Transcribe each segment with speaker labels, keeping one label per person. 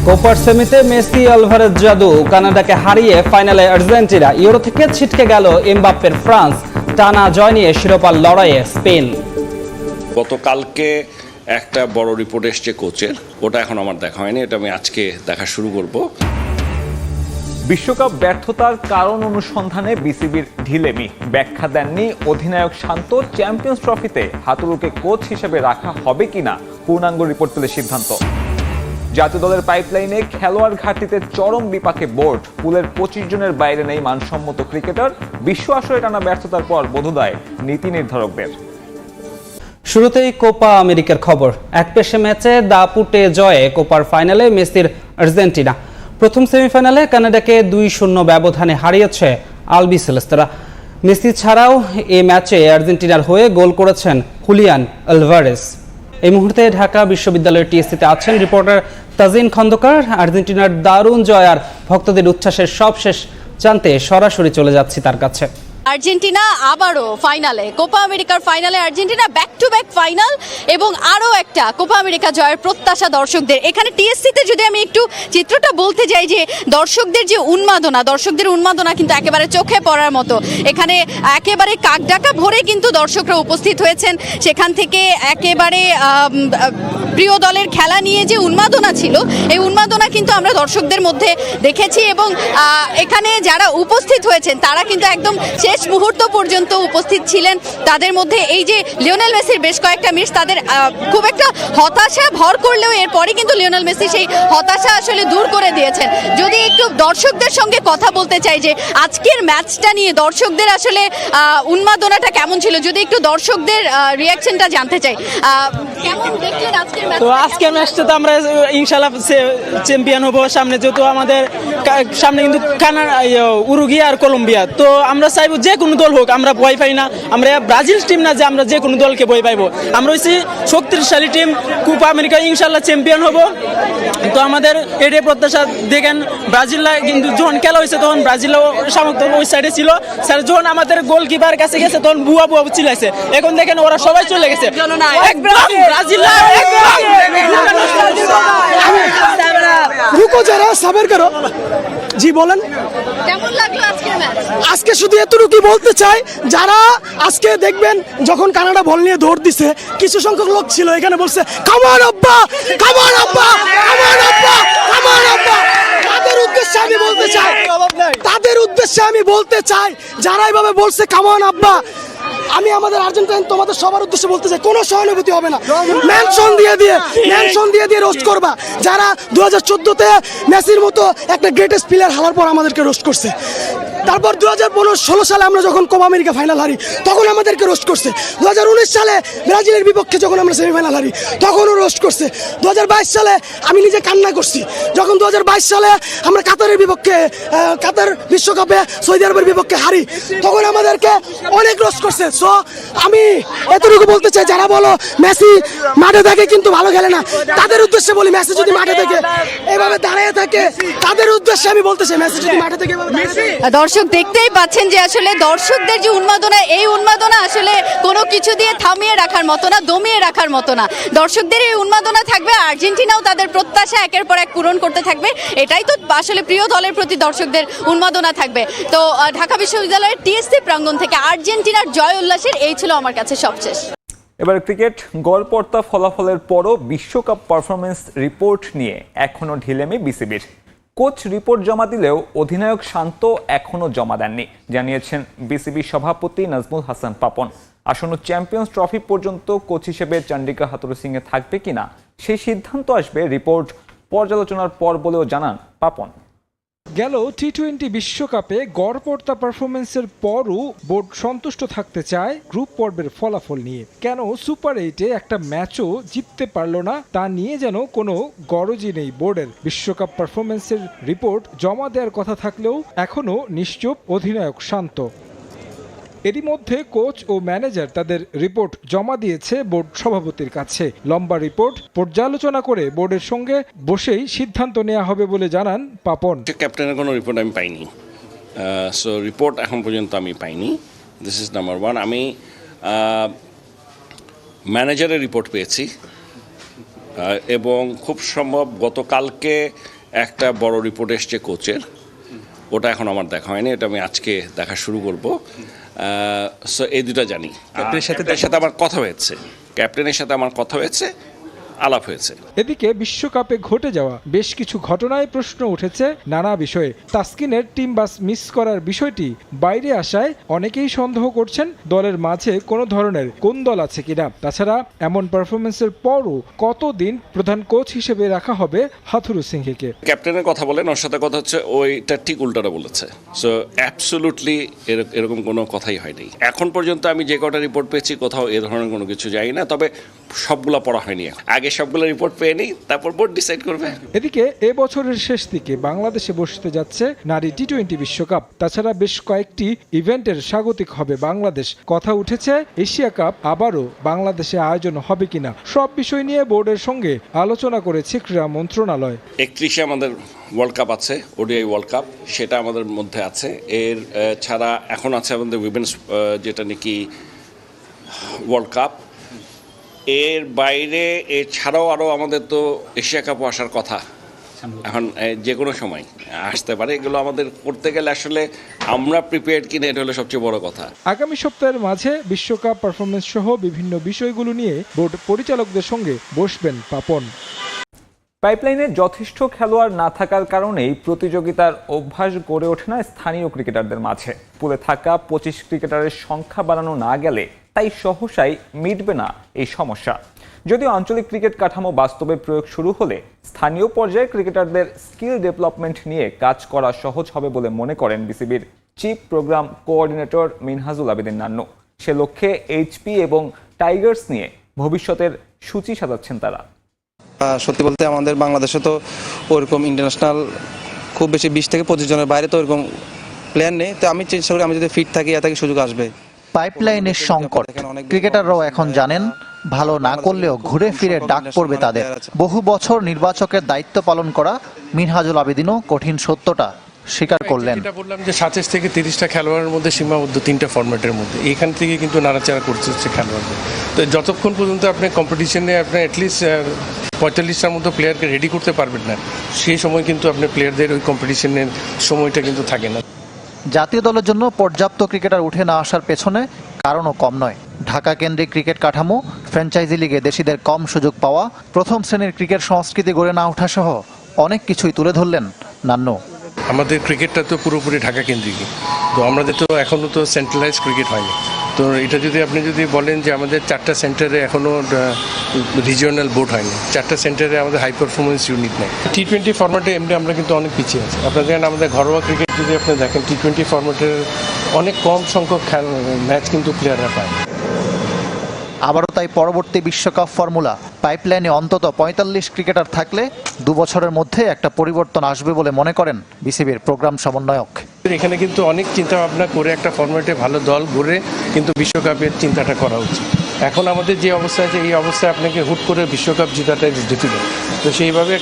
Speaker 1: কোপার সেমিতে Messi Alvarez জাদু, কানাডাকে হারিয়ে ফাইনালে আর্জেন্টিনা। ইউরো থেকে ছিটকে গেল এমবাপ্পের ফ্রান্স, টানা জয় নিয়ে শিরোপার লড়াইয়ে স্পেন।
Speaker 2: গতকালকে একটা বড় রিপোর্ট এসছে কোচের, ওটা এখন আমার দেখা হয়নি, এটা আমি আজকে দেখা শুরু করব।
Speaker 3: বিশ্বকাপ ব্যর্থতার কারণ অনুসন্ধানে বিসিবির ঢিলেমি, ব্যাখ্যা দেননি অধিনায়ক শান্ত। চ্যাম্পিয়ন্স ট্রফিতে হাতুড়ুকে কোচ হিসেবে রাখা হবে কিনা পূর্ণাঙ্গ রিপোর্ট পেলে সিদ্ধান্ত। জাতীয় দলের পাইপলাইনে খেলোয়াড় ঘাটতিতে চরম বিপাকে বোর্ড, পুলের 25 জনের বাইরে নেই মানসম্মত ক্রিকেটার। বিশ্ব আসরে টানা ব্যর্থতার পর বোধোদয় নীতি নির্ধারকদের।
Speaker 1: শুরুতেই কোপা আমেরিকার খবর। এক পেশে ম্যাচে দাপুটে জয়ে কোপার ফাইনালে মেসির আর্জেন্টিনা। প্রথম সেমিফাইনালে কানাডাকে 2-0 ব্যবধানে হারিয়েছে আলবিসেলেস্তারা। মেসি ছাড়াও এই ম্যাচে আর্জেন্টিনার হয়ে গোল করেছেন হুলিয়ান আলভারেজ। এই মুহূর্তে ঢাকা বিশ্ববিদ্যালয়ের টিএসসিতে আছেন রিপোর্টার তাজিন খন্দকার। আর্জেন্টিনার দারুণ জয় আর ভক্তদের উচ্ছ্বাসের সবশেষ জানতে সরাসরি চলে যাচ্ছি তার কাছে।
Speaker 4: আর্জেন্টিনা আবারও ফাইনালে, কোপা আমেরিকার ফাইনালে Argentina back to back final এবং আরও একটা কোপা আমেরিকা জয়ের প্রত্যাশা দর্শকদের। এখানে টিএসসিতে যদি আমি একটু চিত্রটা বলতে যাই, যে দর্শকদের উন্মাদনা কিন্তু একেবারে চোখে পড়ার মতো। এখানে একেবারে কাকডাকা ভরে কিন্তু দর্শকরা উপস্থিত হয়েছেন। সেখান থেকে একেবারে প্রিয় দলের খেলা নিয়ে যে উন্মাদনা ছিল, এই উন্মাদনা কিন্তু আমরা দর্শকদের মধ্যে দেখেছি। এবং এখানে যারা উপস্থিত হয়েছেন তারা কিন্তু একদম শেষ মুহূর্ত পর্যন্ত উপস্থিত ছিলেন। তাদের মধ্যে এই যে লিওনেল মেসির বেশ কয়েকটা মিস তাদের খুব একটা হতাশা ভর করলেও এরপরে কিন্তু লিওনেল মেসি সেই হতাশা আসলে দূর করে দিয়েছেন। যদি একটু দর্শকদের সঙ্গে কথা বলতে চাই যে আজকের ম্যাচটা নিয়ে দর্শকদের আসলে উন্মাদনাটা কেমন ছিল, যদি একটু দর্শকদের রিয়াকশনটা জানতে চাই। কেমন দেখলেন আজকের ম্যাচ?
Speaker 5: তো আজকের ম্যাচটা তো আমরা ইনশাআল্লাহ চ্যাম্পিয়ন হবো। সামনে যেহেতু আমাদের সামনে কিন্তু উরুগুয়ে আর কলম্বিয়া, তো আমরা চাইবো যে কোনো দল হোক, আমরা ভয় পাই না। আমরা ব্রাজিল টিম না যে আমরা যে কোনো দলকে ভয় পাইবো। আমরা হচ্ছে শক্তিশালী টিম, কোপা আমেরিকা ইনশাআল্লাহ চ্যাম্পিয়ন হবো। তো আমাদের এটাই প্রত্যাশা। দেখেন ব্রাজিলরা কিন্তু যখন খেলা হয়েছে তখন ব্রাজিলও সামর্থ্য ওই সাইডে ছিল, স্যার যখন আমাদের গোলকিপার কাছে গেছে তখন বুয়া চিল্লাইছে। এখন দেখেন ওরা সবাই চলে গেছে।
Speaker 6: রুকো যারা সাবের করো। জি বলেন,
Speaker 4: কেমন লাগলো আজকের ম্যাচ?
Speaker 6: আজকে শুধু এতটুকু বলতে চাই, যারা আজকে দেখবেন যখন কানাডা বল নিয়ে দৌড় দিছে, কিছু সংখ্যক লোক ছিল এখানে বলছে কামান আব্বা, কামান আব্বা, কামান আব্বা, কামান আব্বা। তাদের উদ্দেশ্যে আমি বলতে চাই যারা এইভাবে বলছে কামান আব্বা, আমি আমাদের আর্জেন্টাইন তোমাদের সবার উদ্দেশ্যে বলতে চাই, কোনো সহানুভূতি হবে না। মেনশন দিয়ে রোস্ট করবা। যারা 2014-তে মেসির মতো একটা গ্রেটেস্ট প্লেয়ার হারার পর আমাদেরকে রোস্ট করছে। তারপর 2016 সালে আমরা যখন কোপা আমেরিকা ফাইনাল হারি তখন আমাদেরকে রোস্ট করছে। 2019 সালে ব্রাজিলের বিপক্ষে যখন আমরা সেমিফাইনাল হারি তখনও রোস্ট করছে। 2022 সালে আমি নিজে কান্না করছি যখন 2022 সালে আমরা কাতারের বিপক্ষে, কাতার বিশ্বকাপে সৌদি আরবের বিপক্ষে হারি, তখন আমাদেরকে অনেক রোস্ট করছে। সো আমি এতটুকু বলতে চাই, যারা বলো মেসি মাঠে থাকে কিন্তু ভালো খেলে না, তাদের উদ্দেশ্যে বলি, মেসি যদি মাঠে থেকে এভাবে দাঁড়িয়ে থাকে তাদের উদ্দেশ্যে আমি বলতে চাই, মেসি যদি মাঠে থেকে
Speaker 4: দর্শক দেখতেই পাচ্ছেন যে আসলে দর্শকদের যে উন্মাদনা, এই উন্মাদনা আসলে কোনো কিছু দিয়ে থামিয়ে রাখার মতো না, দমিয়ে রাখার মতো না। দর্শকদের এই উন্মাদনা থাকবে, আর্জেন্টিনাও তাদের প্রত্যাশা একের পর এক পূরণ করতে থাকবে। এটাই তো আসলে প্রিয় দলের প্রতি দর্শকদের উন্মাদনা থাকবে। তো ঢাকা বিশ্ববিদ্যালয়ের টিএসসি প্রাঙ্গণ থেকে আর্জেন্টিনার জয় উল্লাসের এই ছিল আমার কাছে সবশেষ।
Speaker 3: এবার ক্রিকেট গড়পড়তা ফলাফলের পরও বিশ্বকাপ পারফরমেন্স রিপোর্ট নিয়ে এখনো ঢিলেমি বিসিবির। কোচ রিপোর্ট জমা দিলেও অধিনায়ক শান্ত এখনো জমা দেননি, জানিয়েছেন বিসিবি সভাপতি নাজমুল হাসান পাপন। আসন্ন চ্যাম্পিয়ন্স ট্রফি পর্যন্ত কোচ হিসেবে চন্ডিকা হাথুরুসিংহে থাকবে কিনা সেই সিদ্ধান্ত আসবে রিপোর্ট পর্যালোচনার পর বলেও জানান পাপন।
Speaker 7: গেল টি-20 বিশ্বকাপে গড়পড়তা পারফরমেন্সের পরও বোর্ড সন্তুষ্ট থাকতে চায় গ্রুপ পর্বের ফলাফল নিয়ে। কেন সুপার 8-এ একটা ম্যাচও জিততে পারল না তা নিয়ে যেন কোনো গরজই নেই বোর্ডের। বিশ্বকাপ পারফরমেন্সের রিপোর্ট জমা দেওয়ার কথা থাকলেও এখনও নিশ্চুপ অধিনায়ক শান্ত। এরই মধ্যে কোচ ও ম্যানেজার তাদের রিপোর্ট জমা দিয়েছে বোর্ড সভাপতির কাছে। লম্বা রিপোর্ট পর্যালোচনা করে বোর্ডের সঙ্গে বসেই সিদ্ধান্ত নেওয়া হবে বলে জানান পাপন।
Speaker 2: ক্যাপ্টেনের কোনো রিপোর্ট আমি পাইনি, সো রিপোর্ট এখন পর্যন্ত আমি পাইনি। This is number one. আমি ম্যানেজারের রিপোর্ট পেয়েছি, এবং খুব সম্ভব গতকালকে একটা বড় রিপোর্ট এসছে কোচের, ওটা এখন আমার দেখা হয়নি, এটা আমি আজকে দেখা শুরু করব। সো এই দুটা জানি। ক্যাপ্টেনের সাথে আমার কথা হয়েছে, আলাপ হয়েছে।
Speaker 7: এদিকে বিশ্বকাপে ঘটে যাওয়া বেশ কিছু ঘটনায় প্রশ্ন উঠেছে নানা বিষয়ে। তাসকিনের টিম বাস মিস করার বিষয়টি বাইরে আসায় অনেকেই সন্দেহ করছেন দলের মাঝে কোনো ধরনের কোন্দল আছে কিনা। তাছাড়া এমন পারফরমেন্সের পরও কতদিন প্রধান কোচ হিসেবে রাখা হবে হাথুরু সিংকে।
Speaker 2: ক্যাপ্টেনের কথা বলেন, ওর সাথে কথা হচ্ছে ওইটা ঠিক উল্টাটা বলেছে। সো অ্যাবসোলুটলি এরকম কোনো কথাই হয়নি এখন পর্যন্ত। আমি যে কটা রিপোর্ট পেয়েছি কোথাও এ ধরনের কোনো কিছু যাই না, তবে সবগুলা পড়া হয়নি। আগে সবগুলো রিপোর্ট পেয়ে নিই, তারপর বোর্ড ডিসাইড করবে।
Speaker 7: এদিকে এ বছরের শেষ দিকে বাংলাদেশে বসতে যাচ্ছে নারী টি-20 বিশ্বকাপ। তাছাড়া বেশ কয়েকটি ইভেন্টের স্বাগতিক হবে বাংলাদেশ। কথা উঠেছে এশিয়া কাপ আবারও বাংলাদেশে আয়োজন হবে কিনা। সব বিষয় নিয়ে বোর্ডের সঙ্গে আলোচনা করেছে ক্রীড়া মন্ত্রণালয়।
Speaker 2: 31-এ আমাদের ওয়ার্ল্ড কাপ আছে, ওডিআই ওয়ার্ল্ড কাপ, সেটা আমাদের মধ্যে আছে। এর ছাড়া এখন আছে আমাদের উইমেন্স যেটা নাকি ওয়ার্ল্ড কাপ। এর বাইরে এছাড়াও আরও আমাদের তো এশিয়া কাপও আসার কথা, এখন যে কোনো সময় আসতে পারে। এগুলো আমাদের করতে গেলে আসলে আমরা প্রিপেয়ার্ড কিনা, এটা হলো সবচেয়ে বড় কথা।
Speaker 7: আগামী সপ্তাহের মাঝে বিশ্বকাপ পারফরমেন্স সহ বিভিন্ন বিষয়গুলো নিয়ে বোর্ড পরিচালকদের সঙ্গে বসবেন পাপন।
Speaker 3: পাইপলাইনে যথেষ্ট খেলোয়াড় না থাকার কারণেই প্রতিযোগিতার অভ্যাস গড়ে ওঠে না স্থানীয় ক্রিকেটারদের মাঝে। পুলে থাকা 25 ক্রিকেটারের সংখ্যা বাড়ানো না গেলে তাই সহসাই মিটবে না এই সমস্যা। যদিও আঞ্চলিক ক্রিকেট কাঠামো বাস্তবে প্রয়োগ শুরু হলে স্থানীয় পর্যায়ে ক্রিকেটারদের স্কিল ডেভেলপমেন্ট নিয়ে কাজ করা সহজ হবে বলে মনে করেন বিসিবির chief program coordinator Minhajul Abedin Nannu. সে লক্ষ্যে এইচপি এবং টাইগার্স নিয়ে ভবিষ্যতের সূচি সাজাচ্ছেন তারা।
Speaker 8: সত্যি বলতে আমাদের বাংলাদেশে তো ওরকম ইন্টারন্যাশনাল খুব বেশি 20 থেকে 25 জনের বাইরে তো ওরকম প্ল্যান নেই। তো আমি চেষ্টা করি, আমি যদি ফিট থাকি এত সুযোগ আসবে।
Speaker 9: পাইপলাইনের সংকট, ক্রিকেটাররাও এখন জানেন ভালো না করলেও ঘুরে ফিরে ডাক পড়বে তাদের। বহু বছর নির্বাচকের দায়িত্ব পালন করা মিনহাজুল আবেদিনও কঠিন সত্যটা স্বীকার করলেন।
Speaker 10: যেটা বললাম যে 27 থেকে 30টা খেলোয়াড়ের মধ্যে সীমাবদ্ধ 3টা ফরম্যাটের মধ্যে, এখান থেকে কিন্তু নাড়াচাড়া করতে হচ্ছে খেলোয়াড়দের। তো যতক্ষণ পর্যন্ত আপনি কম্পিটিশনে আপনি অ্যাটলিস্ট 45টার মতো প্লেয়ারকে রেডি করতে পারবেন না, সেই সময় কিন্তু আপনি প্লেয়ারদের ওই কম্পিটিশনের সময়টা কিন্তু থাকে না।
Speaker 9: জাতীয় দলের জন্য পর্যাপ্ত ক্রিকেটার উঠে না আসার পেছনে কারণও কম নয়। ঢাকা কেন্দ্রিক ক্রিকেট কাঠামো, ফ্র্যাঞ্চাইজি লিগে দেশিদের কম সুযোগ পাওয়া, প্রথম শ্রেণীর ক্রিকেট সংস্কৃতি গড়ে না ওঠা সহ অনেক কিছুই তুলে ধরলেন নান্নু।
Speaker 10: আমাদের ক্রিকেটটা তো পুরোপুরি ঢাকা কেন্দ্রিক, তো আমাদের তো এখনও তো সেন্ট্রালাইজ ক্রিকেট হয়নি। তো এটা যদি আপনি যদি বলেন যে আমাদের 4টা সেন্টারে এখনও রিজিওনাল বোর্ড হয়নি, 4টা সেন্টারে আমাদের হাই পারফরমেন্স ইউনিট নেই। টি-20 ফরম্যাটে এমনি আমরা কিন্তু অনেক পিছিয়ে আছি। আপনার দেখেন আমাদের ঘরোয়া ক্রিকেট যদি আপনি দেখেন, টি-20 ফরম্যাটের অনেক কম সংখ্যক ম্যাচ কিন্তু প্লেয়াররা পায়।
Speaker 9: আবারও তাই পরবর্তী বিশ্বকাপ ফর্মুলা, পাইপলাইনে অন্তত 45 ক্রিকেটার থাকলে 2 বছরের মধ্যে একটা পরিবর্তন আসবে বলে মনে করেন বিসিবির প্রোগ্রাম সমন্বয়ক।
Speaker 10: এখানে কিন্তু অনেক চিন্তা ভাবনা করে একটা ফরম্যাটে ভালো দল গড়ে কিন্তু বিশ্বকাপের চিন্তাটা করা উচিত। এখন আমাদের যে অবস্থা আছে, এই অবস্থায় আপনাকে হুট করে বিশ্বকাপ জেতাটাই ডিফিকাল্ট। তো সেইভাবে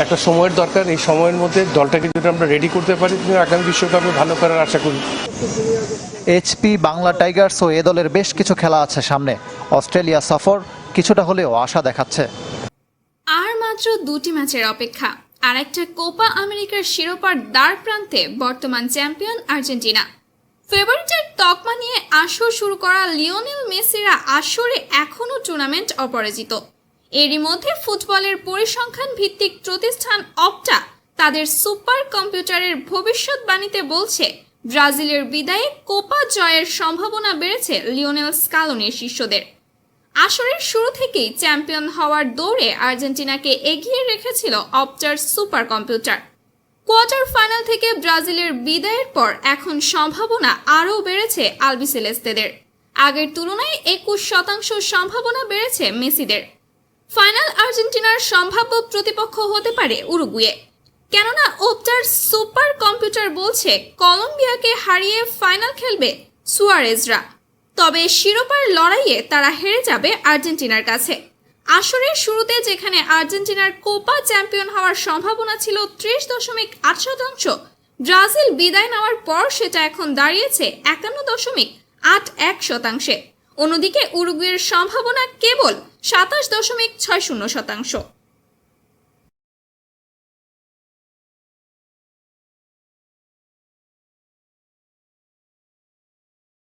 Speaker 10: একটা সময়ের দরকার। এই সময়ের মধ্যে দলটাকে যদি আমরা রেডি করতে পারি, আগামী বিশ্বকাপে ভালো করার আশা করি।
Speaker 9: এইচপি, বাংলা টাইগার্স ও এ দলের বেশ কিছু খেলা আছে সামনে। অস্ট্রেলিয়া সফর কিছুটা হলেও আশা দেখাচ্ছে।
Speaker 11: আর মাত্র 2টি ম্যাচের অপেক্ষা। আর একটা কোপা আমেরিকার শিরোপার দ্বার প্রান্তে বর্তমান চ্যাম্পিয়ন আর্জেন্টিনা। ফেভারিটের তকমা নিয়ে আসর শুরু করা লিওনেল মেসিরা আসরে এখনও টুর্নামেন্ট অপরাজিত। এরই মধ্যে ফুটবলের পরিসংখ্যান ভিত্তিক প্রতিষ্ঠান অপটা তাদের সুপার কম্পিউটারের ভবিষ্যৎবাণীতে বলছে, ব্রাজিলের বিদায়ে কোপা জয়ের সম্ভাবনা বেড়েছে লিওনেল স্কালোনির শিষ্যদের। আসরের শুরু থেকেই চ্যাম্পিয়ন হওয়ার দৌড়ে আর্জেন্টিনাকে এগিয়ে রেখেছিল অপটার সুপার কম্পিউটার। কোয়ার্টার ফাইনাল থেকে ব্রাজিলের বিদায়ের পর এখন সম্ভাবনা আরও বেড়েছে আলবিসেলেস্তেদের। আগের তুলনায় 21% সম্ভাবনা বেড়েছে মেসিদের। ফাইনাল আর্জেন্টিনার সম্ভাব্য প্রতিপক্ষ হতে পারে উরুগুয়ে, কেননা ওপটার সুপার কম্পিউটার বলছে কলম্বিয়াকে হারিয়ে ফাইনাল খেলবে সুয়ারেজরা। তবে শিরোপার লড়াইয়ে তারা হেরে যাবে আর্জেন্টিনার কাছে। আসরের শুরুতে যেখানে আর্জেন্টিনার কোপা চ্যাম্পিয়ন হওয়ার সম্ভাবনা ছিল 30.8%, ব্রাজিল বিদায় নেওয়ার পর সেটা এখন দাঁড়িয়েছে 51.81%। অন্যদিকে উরুগুয়ের সম্ভাবনা কেবল 27.60%।